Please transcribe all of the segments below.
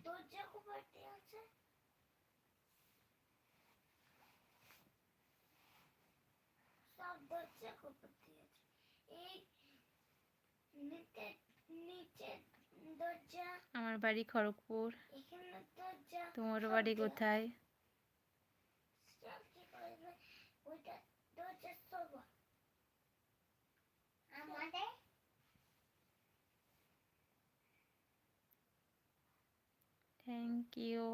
দরজা কোপাতে আছে, সব দরজা কোপাতে আছে। এই নিচে নিচে দরজা। আমার বাড়ি খড়গপুর। এখানে দরজা। তোমার বাড়ি কোথায়? কি করবে ওইটা দরজা সব আমাদের। Thank you.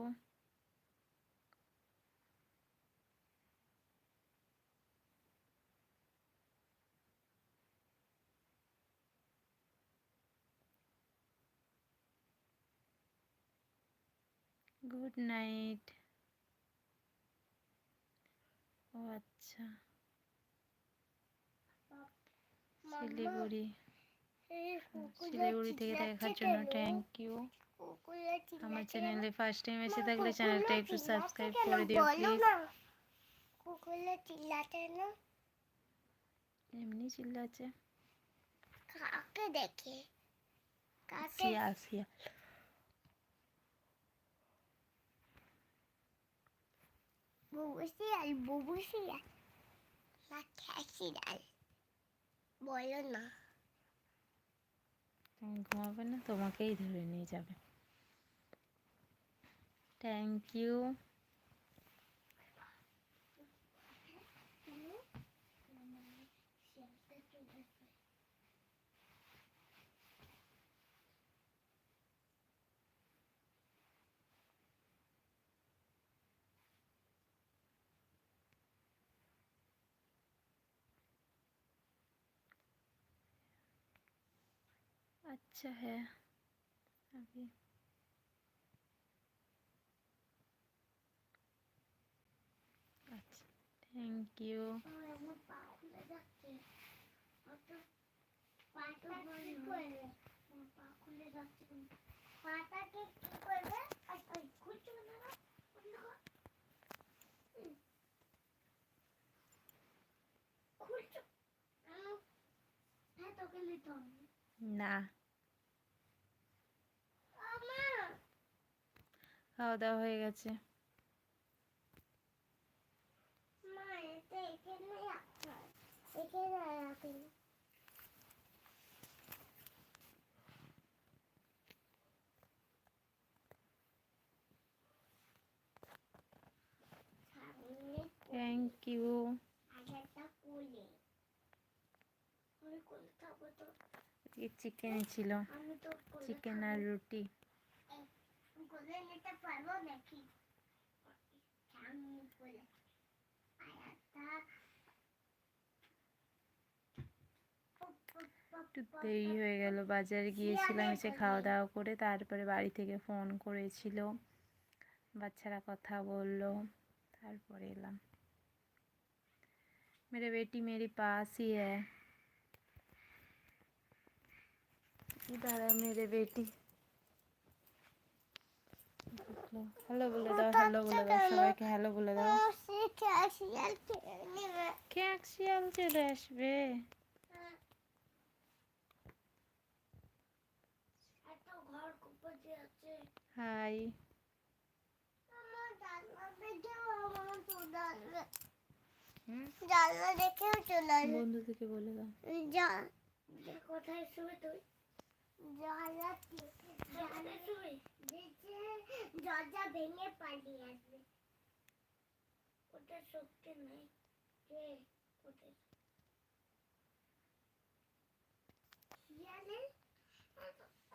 Good night. ও আচ্ছা, শিলিগুড়ি। শিলিগুড়ি থেকে দেখার জন্য থ্যাংক ইউ। আমার চ্যানেলে ফার্স্ট টাইম এসে থাকলে চ্যানেলটা একটু সাবস্ক্রাইব করে দিও প্লিজ। কুকুরে চিল্লাতে না, এমনি চিল্লাচ্ছে। কাকে দেখে? কাকে? শিয়াল শিয়াল। বুবু শিয়াল, বুবু শিয়াল না খ্যাশিয়াল? বলো না। তুমি ঘুমাবে না, তোমাকেই ধরে নিয়ে যাবে। Thank you. अच्छा है अभी। अच्छा, थैंक यू। আমার পা খুলে যাচ্ছে, পাটা কি করবে? আমার পা খুলে যাচ্ছে, পাটাকে কি করবে? খুলছো না, খুলছো হ্যাঁ তোকে নিতে হবে না, আমার। খাওয়া দাওয়া হয়ে গেছে। মা এটা এখানে রাখতে হয়, এখানে রাখেন। Thank you. আগেরটা কোলে আমি কোলে থাকবো তো। চিকেন ছিল, আমি তো চিকেন আর রুটি। কোলে নিতে পারবো নাকি? আমি কোলে একটু দেরি হয়ে গেল, বাজারে গিয়েছিলাম, এসে খাওয়া দাওয়া করে তারপরে বাড়ি থেকে ফোন করেছিল, বাচ্চারা কথা বললো, তারপরে এলাম। मेरे बेटी मेरे पास ही है, इधर है मेरे बेटी। हेलो बोले दाओ, हेलो बोले दाओ, সবাইকে হ্যালো বলে দাও। খ্যাক শিয়াল চলে আসবে। হাই। জানলা দেখেও চলে আসবে। বন্ধুদেরকে বলে দাও। কোথায় শুবে তুই? জানলা শুবে, দরজা ভেঙে পালিয়ে আসবে। ওটা শক্তি নেই। কে ওটা? শিয়ালে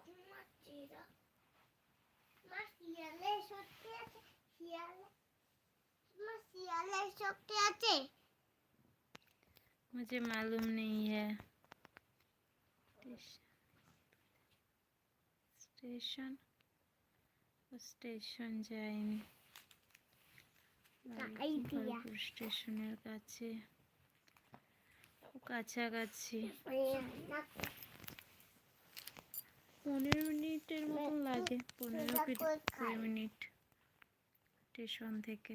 ঘুমাচ্ছিরা। মা শিয়ালে শক্তি আছে? শিয়ালে মা শিয়ালে শক্তি আছে? मुझे मालूम नहीं है। स्टेशन स्टेशन যায়নি, খড়গপুর স্টেশনের কাছে, কাছাকাছি 15 মিনিটের মতন লাগে, 15 মিনিট স্টেশন থেকে।